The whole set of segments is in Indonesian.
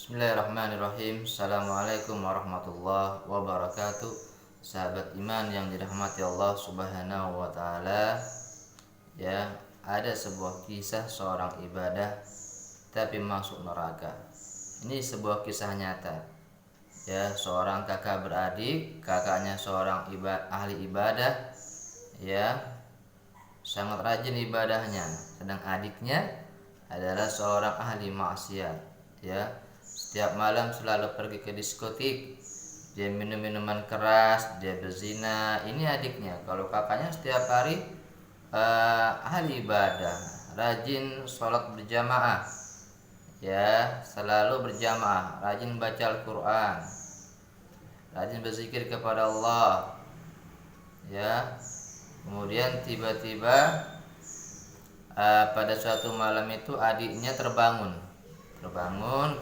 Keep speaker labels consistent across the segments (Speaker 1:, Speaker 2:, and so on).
Speaker 1: Bismillahirrahmanirrahim. Assalamualaikum warahmatullahi wabarakatuh. Sahabat iman yang dirahmati Allah Subhanahu wa taala. Ya, ada sebuah kisah seorang ibadah tapi masuk neraka. Ini sebuah kisah nyata. Ya, seorang kakak beradik, kakaknya seorang ahli ibadah, ya, sangat rajin ibadahnya, sedang adiknya adalah seorang ahli maksiat. Ya, setiap malam selalu pergi ke diskotik, dia minum minuman keras, dia berzina. Ini adiknya. Kalau kakaknya setiap hari ahli ibadah, rajin sholat berjamaah, ya, selalu berjamaah, rajin baca Al-Quran, rajin berzikir kepada Allah. Ya, kemudian tiba-tiba pada suatu malam itu adiknya terbangun,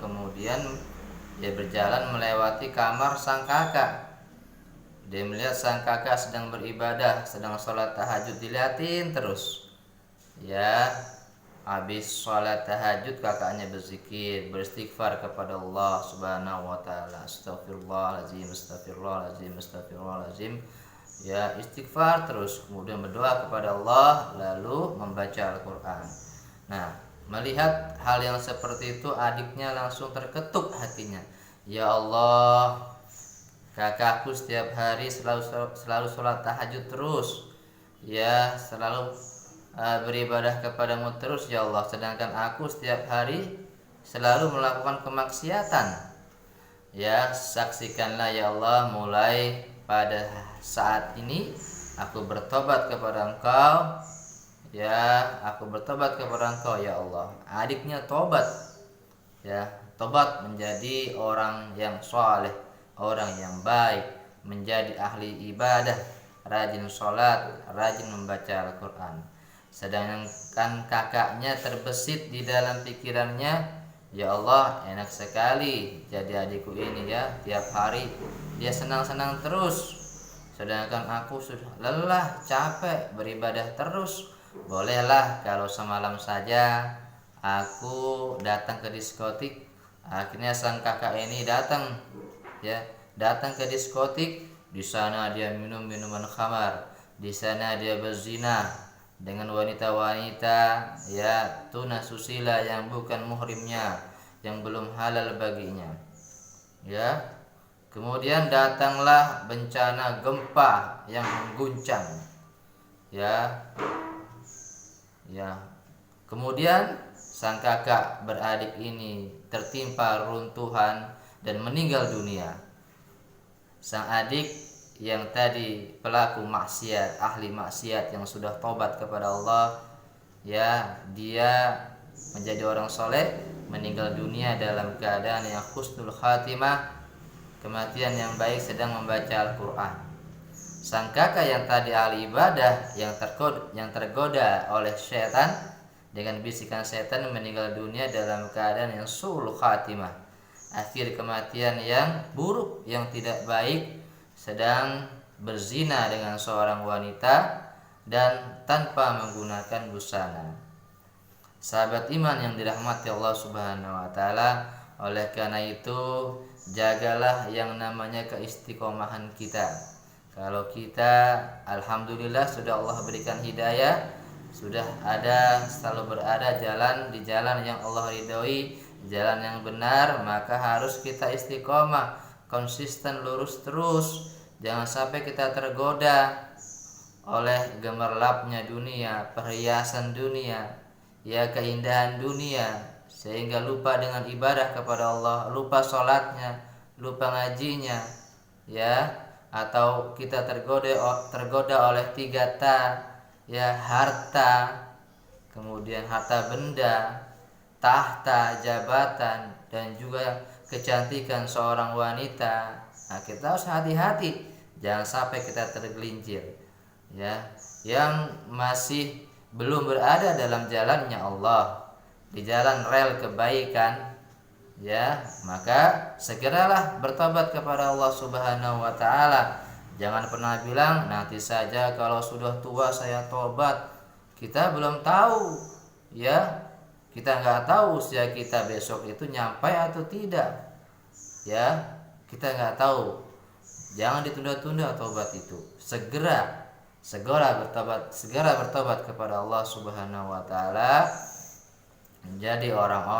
Speaker 1: kemudian dia berjalan melewati kamar sang kakak. Dia melihat sang kakak sedang beribadah, sedang sholat tahajud, dilihatin terus. Ya, habis sholat tahajud kakaknya berzikir, beristighfar kepada Allah Subhanahu wa taala. Astagfirullahalazim, astagfirullahalazim, astagfirullahalazim. Ya, istighfar terus, kemudian berdoa kepada Allah, lalu membaca Al-Quran. Nah, melihat hal yang seperti itu, adiknya langsung terketuk hatinya. Ya Allah, kakakku setiap hari selalu sholat tahajud terus, ya, selalu beribadah kepadamu terus ya Allah, sedangkan aku setiap hari selalu melakukan kemaksiatan. Ya, saksikanlah ya Allah, mulai pada saat ini aku bertobat kepada Engkau. Ya, aku bertobat kepada Engkau ya Allah. Adiknya tobat, ya, tobat menjadi orang yang soleh, orang yang baik, menjadi ahli ibadah, rajin sholat, rajin membaca Al-Quran. Sedangkan kakaknya terbesit di dalam pikirannya, ya Allah, enak sekali jadi adikku ini, ya, tiap hari dia senang-senang terus, sedangkan aku sudah lelah, capek beribadah terus. Bolehlah kalau semalam saja aku datang ke diskotik. Akhirnya sang kakak ini datang, ya, datang ke diskotik. Di sana dia minum minuman khamar, di sana dia berzina dengan wanita-wanita, ya, tuna susila yang bukan muhrimnya, yang belum halal baginya. Ya, kemudian datanglah bencana gempa yang mengguncang. Ya, ya. Kemudian sang kakak beradik ini tertimpa runtuhan dan meninggal dunia. Sang adik yang tadi pelaku maksiat, ahli maksiat yang sudah tobat kepada Allah, ya, dia menjadi orang soleh, meninggal dunia dalam keadaan yang husnul khatimah, kematian yang baik, sedang membaca Al-Quran. Sang kakak yang tadi ahli ibadah, yang tergoda oleh setan dengan bisikan setan, meninggal dunia dalam keadaan yang su'ul khatimah, akhir kematian yang buruk, yang tidak baik, sedang berzina dengan seorang wanita dan tanpa menggunakan busana. Sahabat iman yang dirahmati Allah Subhanahu wa taala, oleh karena itu jagalah yang namanya keistiqomahan kita. Kalau kita alhamdulillah sudah Allah berikan hidayah, sudah ada, selalu berada di jalan yang Allah ridhoi, jalan yang benar, maka harus kita istiqomah, konsisten, lurus terus. Jangan sampai kita tergoda oleh gemerlapnya dunia, perhiasan dunia, ya, keindahan dunia, sehingga lupa dengan ibadah kepada Allah, lupa sholatnya, lupa ngajinya, ya, atau kita tergoda oleh 3T, ya, harta, kemudian harta benda, tahta, jabatan, dan juga kecantikan seorang wanita. Nah, kita harus hati-hati, jangan sampai kita tergelincir, ya, yang masih belum berada dalam jalannya Allah, di jalan rel kebaikan, ya, maka segeralah bertobat kepada Allah Subhanahu wa taala. Jangan pernah bilang nanti saja kalau sudah tua saya tobat. Kita belum tahu, ya, Kita nggak tahu usia kita besok itu nyampe atau tidak. Ya, kita nggak tahu. Jangan ditunda-tunda tobat itu. Segera bertobat kepada Allah Subhanahu wa taala, menjadi orang